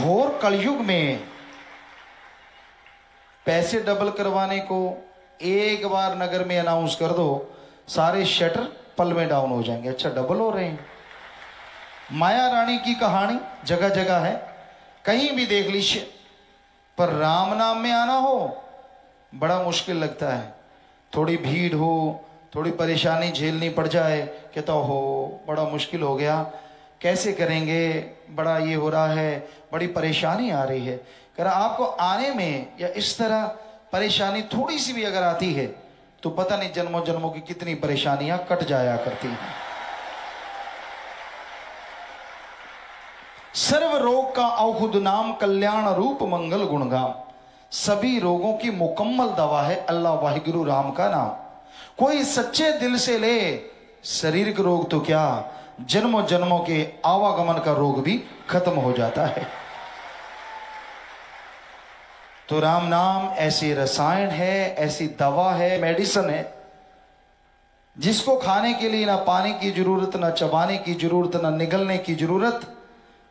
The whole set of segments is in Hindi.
घोर कलयुग में पैसे डबल करवाने को एक बार नगर में अनाउंस कर दो, सारे शटर पल में डाउन हो जाएंगे। अच्छा, डबल हो रहे हैं। माया रानी की कहानी जगह जगह है, कहीं भी देख लीजिए, पर राम नाम में आना हो बड़ा मुश्किल लगता है। थोड़ी भीड़ हो, थोड़ी परेशानी झेलनी पड़ जाए, कहता हो बड़ा मुश्किल हो गया, कैसे करेंगे, बड़ा ये हो रहा है, बड़ी परेशानी आ रही है। कह रहा आपको आने में या इस तरह परेशानी थोड़ी सी भी अगर आती है तो पता नहीं जन्मों जन्मों की कितनी परेशानियां कट जाया करती हैं। सर्व रोग का औषध नाम कल्याण रूप मंगल गुणगाम। सभी रोगों की मुकम्मल दवा है अल्लाह वाहिगुरु राम का नाम। कोई सच्चे दिल से ले शारीरिक रोग तो क्या, जन्मों जन्मों के आवागमन का रोग भी खत्म हो जाता है। तो राम नाम ऐसी रसायन है, ऐसी दवा है, मेडिसिन है, जिसको खाने के लिए ना पानी की जरूरत, ना चबाने की जरूरत, ना निगलने की जरूरत।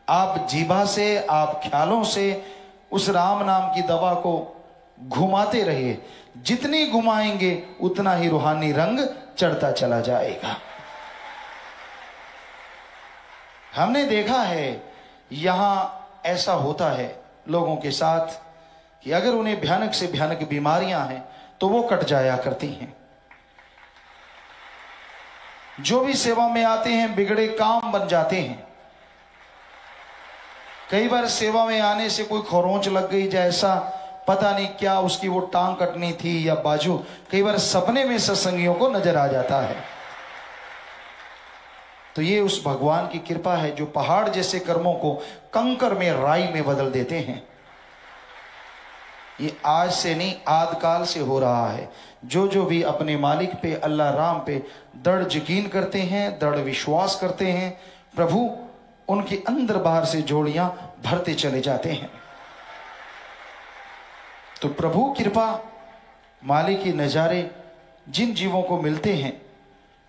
आप जीभा से, आप ख्यालों से उस राम नाम की दवा को घुमाते रहिए। जितनी घुमाएंगे उतना ही रूहानी रंग चढ़ता चला जाएगा। हमने देखा है यहां ऐसा होता है लोगों के साथ कि अगर उन्हें भयानक से भयानक बीमारियां हैं तो वो कट जाया करती हैं। जो भी सेवा में आते हैं बिगड़े काम बन जाते हैं। कई बार सेवा में आने से कोई खरोंच लग गई, जैसा पता नहीं क्या उसकी वो टांग कटनी थी या बाजू, कई बार सपने में सत्संगियों को नजर आ जाता है। तो ये उस भगवान की कृपा है जो पहाड़ जैसे कर्मों को कंकर में, राई में बदल देते हैं। ये आज से नहीं, आदिकाल से हो रहा है। जो जो भी अपने मालिक पे, अल्लाह राम पे दृढ़ यकीन करते हैं, दृढ़ विश्वास करते हैं, प्रभु उनके अंदर बाहर से जोड़ियां भरते चले जाते हैं। तो प्रभु कृपा, मालिक के नजारे जिन जीवों को मिलते हैं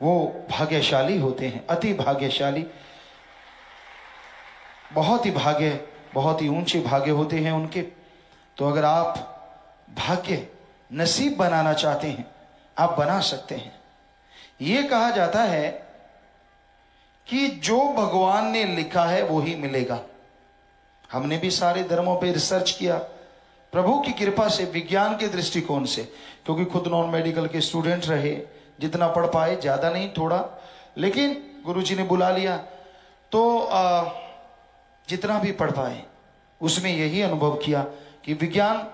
वो भाग्यशाली होते हैं, अति भाग्यशाली। बहुत ही भाग्य, बहुत ही ऊंचे भाग्य होते हैं उनके। तो अगर आप भाग्य नसीब बनाना चाहते हैं, आप बना सकते हैं। यह कहा जाता है कि जो भगवान ने लिखा है वो ही मिलेगा। हमने भी सारे धर्मों पे रिसर्च किया, प्रभु की कृपा से, विज्ञान के दृष्टिकोण से, क्योंकि खुद नॉन मेडिकल के स्टूडेंट रहे, जितना पढ़ पाए, ज्यादा नहीं थोड़ा, लेकिन गुरुजी ने बुला लिया तो जितना भी पढ़ पाए उसमें यही अनुभव किया कि विज्ञान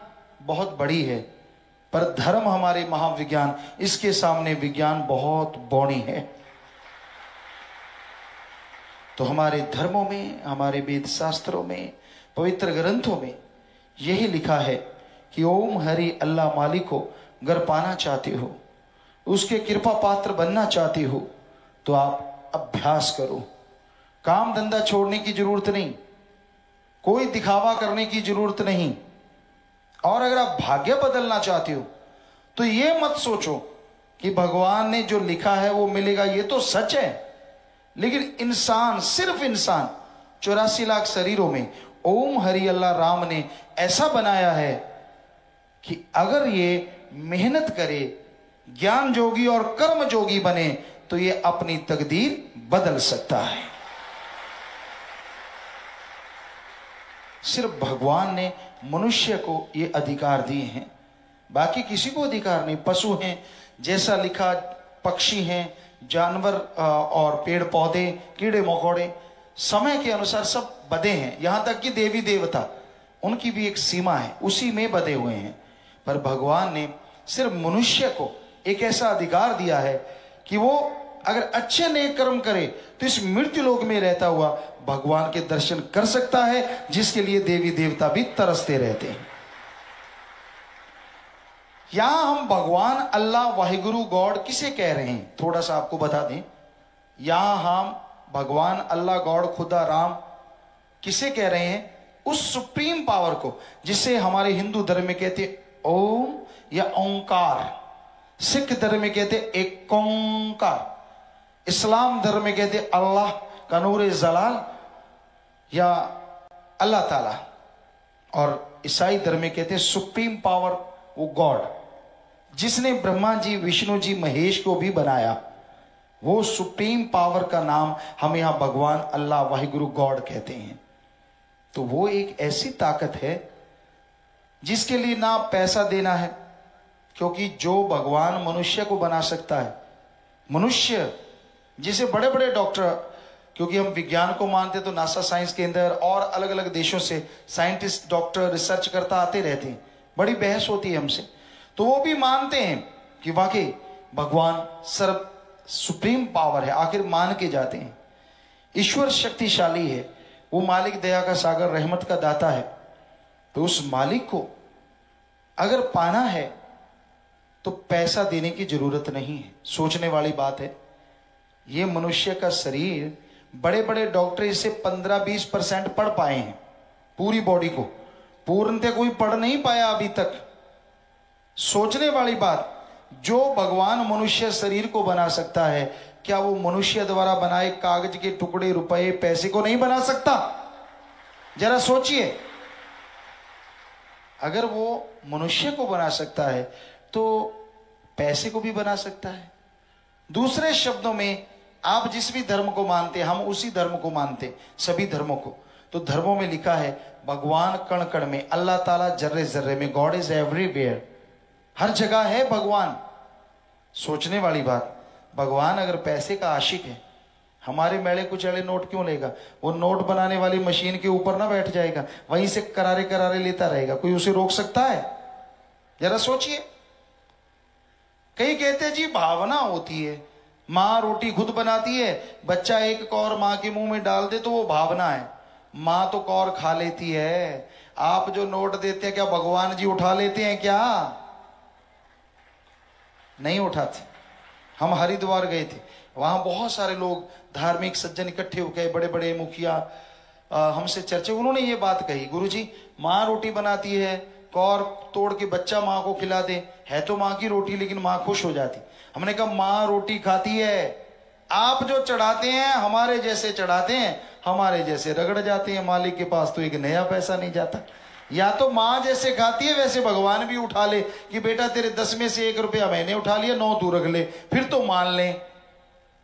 बहुत बड़ी है, पर धर्म हमारे महाविज्ञान, इसके सामने विज्ञान बहुत बौनी है। तो हमारे धर्मों में, हमारे वेद शास्त्रों में, पवित्र ग्रंथों में यही लिखा है कि ओम हरि अल्लाह मालिक को अगर पाना चाहते हो, उसके कृपा पात्र बनना चाहते हो, तो आप अभ्यास करो। काम धंधा छोड़ने की जरूरत नहीं, कोई दिखावा करने की जरूरत नहीं। और अगर आप भाग्य बदलना चाहते हो तो ये मत सोचो कि भगवान ने जो लिखा है वो मिलेगा। ये तो सच है, लेकिन इंसान, सिर्फ इंसान 84 लाख शरीरों में ओम हरि अल्लाह राम ने ऐसा बनाया है कि अगर ये मेहनत करे, ज्ञान जोगी और कर्म जोगी बने, तो ये अपनी तकदीर बदल सकता है। सिर्फ भगवान ने मनुष्य को ये अधिकार दिए हैं, बाकी किसी को अधिकार नहीं। पशु हैं, जैसा लिखा, पक्षी हैं, जानवर और पेड़ पौधे, कीड़े मकोड़े, समय के अनुसार सब बधे हैं। यहां तक कि देवी देवता, उनकी भी एक सीमा है, उसी में बधे हुए हैं। पर भगवान ने सिर्फ मनुष्य को एक ऐसा अधिकार दिया है कि वो अगर अच्छे नेक कर्म करे तो इस मृत्यु लोक में रहता हुआ भगवान के दर्शन कर सकता है, जिसके लिए देवी देवता भी तरसते रहते हैं। यहां हम भगवान, अल्लाह, वाहिगुरु, गॉड किसे कह रहे हैं, थोड़ा सा आपको बता दें। यहां हम भगवान, अल्लाह, गॉड, खुदा, राम किसे कह रहे हैं? उस सुप्रीम पावर को, जिसे हमारे हिंदू धर्म में कहते ओम या ओंकार, सिख धर्म में कहते एक ओंकार, इस्लाम धर्म में कहते अल्लाह का नूर जलाल या अल्लाह ताला। और ईसाई धर्म में कहते हैं सुप्रीम पावर, वो गॉड, जिसने ब्रह्मा जी, विष्णु जी, महेश को भी बनाया, वो सुप्रीम पावर का नाम हम यहां भगवान अल्लाह वाहिगुरु गॉड कहते हैं। तो वो एक ऐसी ताकत है जिसके लिए ना पैसा देना है, क्योंकि जो भगवान मनुष्य को बना सकता है, मनुष्य जिसे बड़े बड़े डॉक्टर, क्योंकि हम विज्ञान को मानते तो नासा साइंस के अंदर और अलग अलग देशों से साइंटिस्ट, डॉक्टर, रिसर्च करता आते रहते हैं, बड़ी बहस होती है हमसे, तो वो भी मानते हैं कि वाकई भगवान सर्व सुप्रीम पावर है, आखिर मान के जाते हैं। ईश्वर शक्तिशाली है, वो मालिक दया का सागर, रहमत का दाता है। तो उस मालिक को अगर पाना है तो पैसा देने की जरूरत नहीं है। सोचने वाली बात है, ये मनुष्य का शरीर, बड़े बड़े डॉक्टर इसे 15-20% पढ़ पाए हैं, पूरी बॉडी को पूर्णतः कोई पढ़ नहीं पाया अभी तक। सोचने वाली बात, जो भगवान मनुष्य शरीर को बना सकता है, क्या वो मनुष्य द्वारा बनाए कागज के टुकड़े, रुपए, पैसे को नहीं बना सकता? जरा सोचिए, अगर वो मनुष्य को बना सकता है तो पैसे को भी बना सकता है। दूसरे शब्दों में, आप जिस भी धर्म को मानते हैं, हम उसी धर्म को मानते, सभी धर्मों को। तो धर्मों में लिखा है भगवान कण कण में, अल्लाह ताला जर्रे जर्रे में, गॉड इज एवरीवेयर, हर जगह है भगवान। सोचने वाली बात, भगवान अगर पैसे का आशिक है, हमारे मेले कुचले नोट क्यों लेगा? वो नोट बनाने वाली मशीन के ऊपर ना बैठ जाएगा, वहीं से करारे करारे लेता रहेगा, कोई उसे रोक सकता है? जरा सोचिए। कई कहते जी भावना होती है, माँ रोटी खुद बनाती है, बच्चा एक कौर माँ के मुंह में डाल दे तो वो भावना है, माँ तो कौर खा लेती है। आप जो नोट देते हैं, क्या भगवान जी उठा लेते हैं? क्या नहीं उठाते। हम हरिद्वार गए थे, वहां बहुत सारे लोग, धार्मिक सज्जन इकट्ठे हो गए, बड़े बड़े मुखिया हमसे चर्चा, उन्होंने ये बात कही, गुरुजी माँ रोटी बनाती है, कौर तोड़ के बच्चा माँ को खिला दे, है तो माँ की रोटी, लेकिन माँ खुश हो जाती। हमने कहा माँ रोटी खाती है, आप जो चढ़ाते हैं हमारे जैसे चढ़ाते हैं, हमारे जैसे रगड़ जाते हैं, मालिक के पास तो एक नया पैसा नहीं जाता। या तो माँ जैसे खाती है वैसे भगवान भी उठा ले कि बेटा तेरे 10 में से 1 रुपया मैंने उठा लिया, 9 तू रख ले, फिर तो मान ले,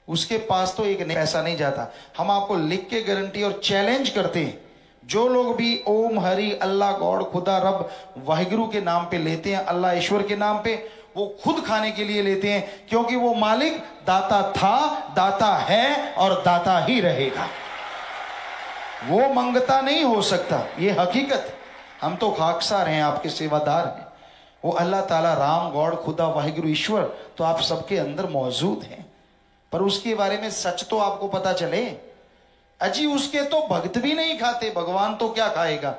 उसके पास तो एक पैसा नहीं जाता। हम आपको लिख के गारंटी और चैलेंज करते हैं, जो लोग भी ओम हरि अल्लाह गॉड खुदा रब वाहिगुरु के नाम पे लेते हैं, अल्लाह ईश्वर के नाम पे, वो खुद खाने के लिए लेते हैं, क्योंकि वो मालिक दाता था, दाता है और दाता ही रहेगा। वो मंगता नहीं हो सकता, ये हकीकत। हम तो खाकसार हैं, आपके सेवादार हैं। वो अल्लाह ताला राम गॉड खुदा वाहिगुरु ईश्वर तो आप सबके अंदर मौजूद हैं, पर उसके बारे में सच तो आपको पता चले। अजी उसके तो भक्त भी नहीं खाते, भगवान तो क्या खाएगा?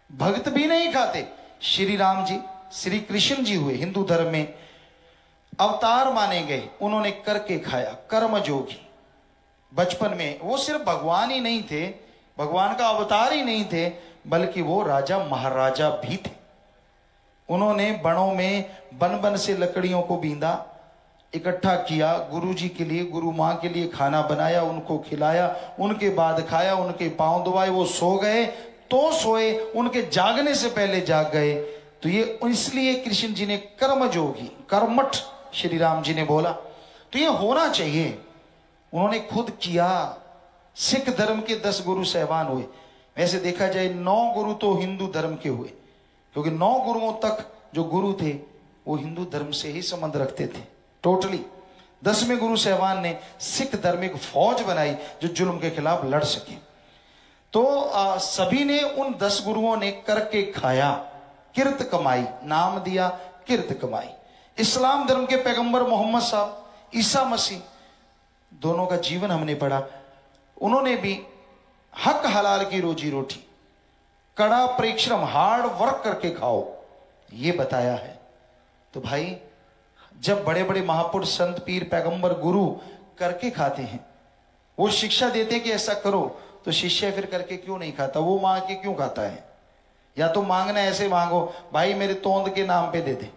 भक्त भी नहीं खाते। श्री राम जी, श्री कृष्ण जी हुए, हिंदू धर्म में अवतार माने गए, उन्होंने करके खाया, कर्मयोगी। बचपन में वो सिर्फ भगवान ही नहीं थे, भगवान का अवतार ही नहीं थे, बल्कि वो राजा महाराजा भी थे। उन्होंने बनों में बन बन से लकड़ियों को बींदा, इकट्ठा किया, गुरु जी के लिए, गुरु माँ के लिए खाना बनाया, उनको खिलाया, उनके बाद खाया, उनके पांव दबाए, वो सो गए तो सोए, उनके जागने से पहले जाग गए। तो ये इसलिए कृष्ण जी ने कर्मयोगी, कर्मठ श्री राम जी ने बोला। तो ये होना चाहिए, उन्होंने खुद किया। सिख धर्म के 10 गुरु सहबान हुए। वैसे देखा जाए 9 गुरु तो हिंदू धर्म के हुए, क्योंकि 9 गुरुओं तक जो गुरु थे वो हिंदू धर्म से ही संबंध रखते थे टोटली। 10वें गुरु सहबान ने सिख धर्म एक फौज बनाई जो जुल्म के खिलाफ लड़ सके। तो सभी ने, उन 10 गुरुओं ने करके खाया, किर्त कमाई, नाम दिया किर्त कमाई। इस्लाम धर्म के पैगंबर मोहम्मद साहब, ईसा मसीह, दोनों का जीवन हमने पढ़ा। उन्होंने भी हक हलाल की रोजी रोटी, कड़ा परिश्रम, हार्ड वर्क करके खाओ, ये बताया है। तो भाई जब बड़े बड़े महापुरुष, संत, पीर, पैगंबर, गुरु करके खाते हैं, वो शिक्षा देते कि ऐसा करो, तो शिष्य फिर करके क्यों नहीं खाता? वो मांग के क्यों खाता है? या तो मांगना ऐसे मांगो, भाई मेरे तोंद के नाम पे दे दे,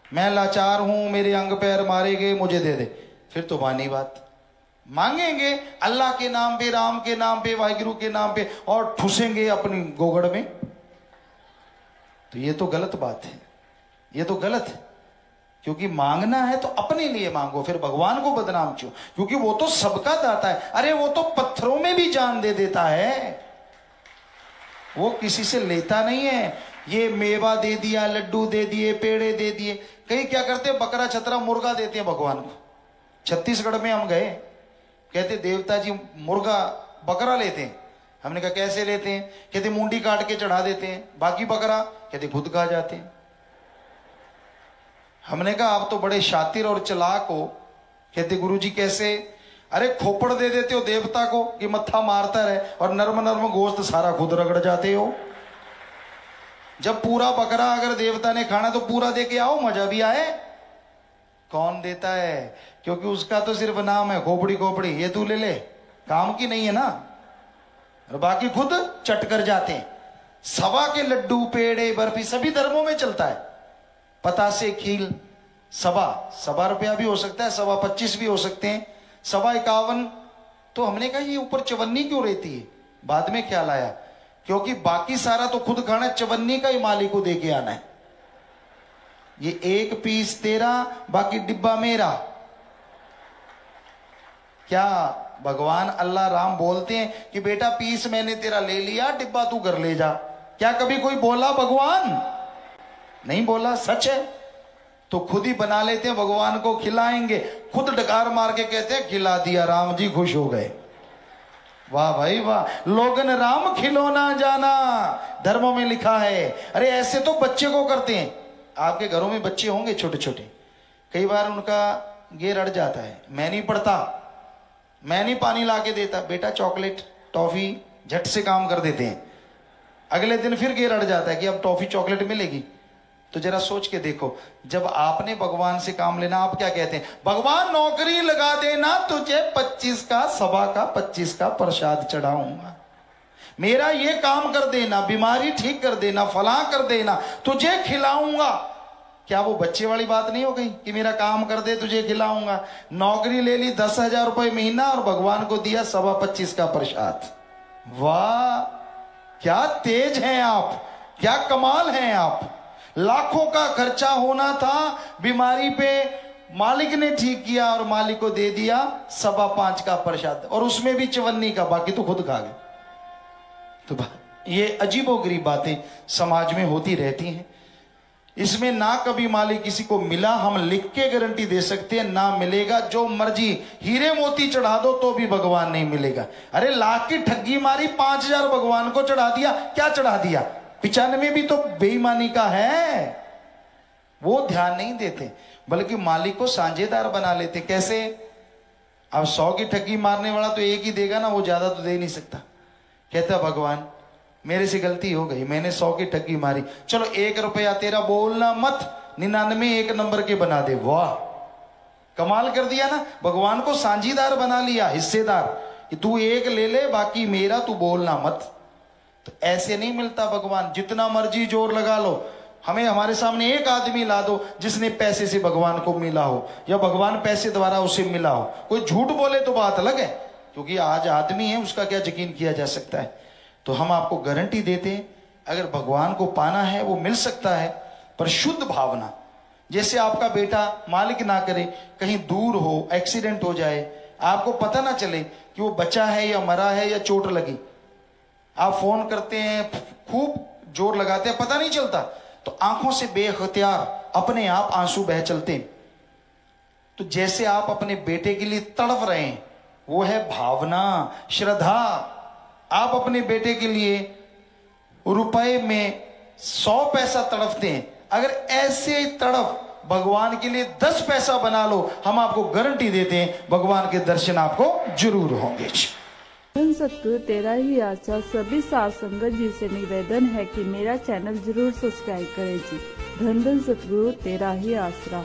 मैं लाचार हूं, मेरे अंग पैर मारे गए, मुझे दे दे, फिर तो मानी बात। मांगेंगे अल्लाह के नाम पे, राम के नाम पे, वाहिगुरु के नाम पे, और ठुसेंगे अपनी गोगड़ में। तो ये तो गलत बात है, ये तो गलत है। क्योंकि मांगना है तो अपने लिए मांगो, फिर भगवान को बदनाम क्यों? क्योंकि वो तो सबका दाता है। अरे वो तो पत्थरों में भी जान दे देता है, वो किसी से लेता नहीं है। ये मेवा दे दिया, लड्डू दे दिए, पेड़े दे दिए। कई क्या करते हैं, बकरा छतरा मुर्गा देते हैं भगवान को। छत्तीसगढ़ में हम गए, कहते देवता जी मुर्गा बकरा लेते हैं। हमने कहा कैसे लेते हैं? कहते मुंडी काट के चढ़ा देते हैं, बाकी बकरा कहते खुद खा जाते हैं। हमने कहा आप तो बड़े शातिर और चालाक हो। कहते गुरुजी कैसे? अरे खोपड़ दे देते हो देवता को कि मत्था मारता रहे, और नर्म नर्म गोश्त सारा खुद रगड़ जाते हो। जब पूरा बकरा अगर देवता ने खाना तो पूरा दे के आओ, मजा भी आए। कौन देता है? क्योंकि उसका तो सिर्फ नाम है खोपड़ी खोपड़ी, ये तू ले ले, काम की नहीं है ना, और बाकी खुद चट कर जाते हैं। सवा के लड्डू, पेड़े, बर्फी सभी धर्मों में चलता है। पतासे, खील, सवा रुपया भी हो सकता है, 25 भी हो सकते हैं, 51। तो हमने कहा ये ऊपर चवन्नी क्यों रहती है? बाद में ख्याल आया, क्योंकि बाकी सारा तो खुद खाना, चवन्नी का ही मालिक को दे के आना है। ये 1 पीस तेरा, बाकी डिब्बा मेरा। क्या भगवान अल्लाह राम बोलते हैं कि बेटा पीस मैंने तेरा ले लिया, डिब्बा तू घर ले जा? क्या कभी कोई बोला भगवान? नहीं बोला, सच है। तो खुद ही बना लेते हैं, भगवान को खिलाएंगे, खुद डकार मार के कहते हैं खिला दिया, राम जी खुश हो गए। वाह भाई वाह, लोगन राम खिलौना जाना, धर्मों में लिखा है। अरे ऐसे तो बच्चे को करते हैं। आपके घरों में बच्चे होंगे छोटे छोटे, कई बार उनका गेर अड़ जाता है, मैं नहीं पढ़ता, मैं नहीं पानी ला के देता, बेटा चॉकलेट टॉफी, झट से काम कर देते हैं। अगले दिन फिर गेर अड़ जाता है कि अब टॉफी चॉकलेट मिलेगी। तो जरा सोच के देखो, जब आपने भगवान से काम लेना, आप क्या कहते हैं? भगवान नौकरी लगा देना, तुझे 25 का, सवा का 25 का प्रसाद चढ़ाऊंगा, मेरा ये काम कर देना, बीमारी ठीक कर देना, फला कर देना, तुझे खिलाऊंगा। क्या वो बच्चे वाली बात नहीं हो गई कि मेरा काम कर दे तुझे खिलाऊंगा? नौकरी ले ली 10,000 रुपए महीना और भगवान को दिया 25 का प्रसाद। वाह क्या तेज हैं आप, क्या कमाल हैं आप। लाखों का खर्चा होना था बीमारी पे, मालिक ने ठीक किया और मालिक को दे दिया 5.25 का प्रसाद, और उसमें भी चवन्नी का, बाकी तो खुद खा गए। तो ये अजीबोगरीब बातें समाज में होती रहती हैं। इसमें ना कभी मालिक किसी को मिला, हम लिख के गारंटी दे सकते हैं, ना मिलेगा। जो मर्जी हीरे मोती चढ़ा दो तो भी भगवान नहीं मिलेगा। अरे लाख की ठगी मारी, 5,000 भगवान को चढ़ा दिया, क्या चढ़ा दिया? 95 भी तो बेईमानी का है। वो ध्यान नहीं देते, बल्कि मालिक को साझेदार बना लेते। कैसे? अब 100 की ठगी मारने वाला तो एक ही देगा ना, वो ज्यादा तो दे नहीं सकता। कहता भगवान मेरे से गलती हो गई, मैंने 100 की ठगी मारी, चलो 1 रुपया तेरा, बोलना मत, 99 एक नंबर के बना दे। वाह कमाल कर दिया ना, भगवान को साझीदार बना लिया, हिस्सेदार, कि तू 1 ले ले, बाकी मेरा, तू बोलना मत। तो ऐसे नहीं मिलता भगवान। जितना मर्जी जोर लगा लो, हमें हमारे सामने एक आदमी ला दो जिसने पैसे से भगवान को मिला हो, या भगवान पैसे द्वारा उसे मिला हो। कोई झूठ बोले तो बात अलग है, क्योंकि आज आदमी है, उसका क्या यकीन किया जा सकता है। तो हम आपको गारंटी देते हैं, अगर भगवान को पाना है वो मिल सकता है, पर शुद्ध भावना। जैसे आपका बेटा मालिक ना करे, कहीं दूर हो, एक्सीडेंट हो जाए, आपको पता ना चले कि वो बचा है या मरा है या चोट लगी, आप फोन करते हैं, खूब जोर लगाते हैं, पता नहीं चलता, तो आंखों से बेख्तियार अपने आप आंसू बह चलते हैं। तो जैसे आप अपने बेटे के लिए तड़प रहे हैं, वो है भावना, श्रद्धा। आप अपने बेटे के लिए रुपए में 100 पैसा तड़पते हैं, अगर ऐसे तड़प भगवान के लिए 10 पैसा बना लो, हम आपको गारंटी देते हैं भगवान के दर्शन आपको जरूर होंगे। धन सतगुरु तेरा ही आशा सभी साध संगत जी से निवेदन है कि मेरा चैनल जरूर सब्सक्राइब करें जी। धन धन सतगुरु तेरा ही आसरा।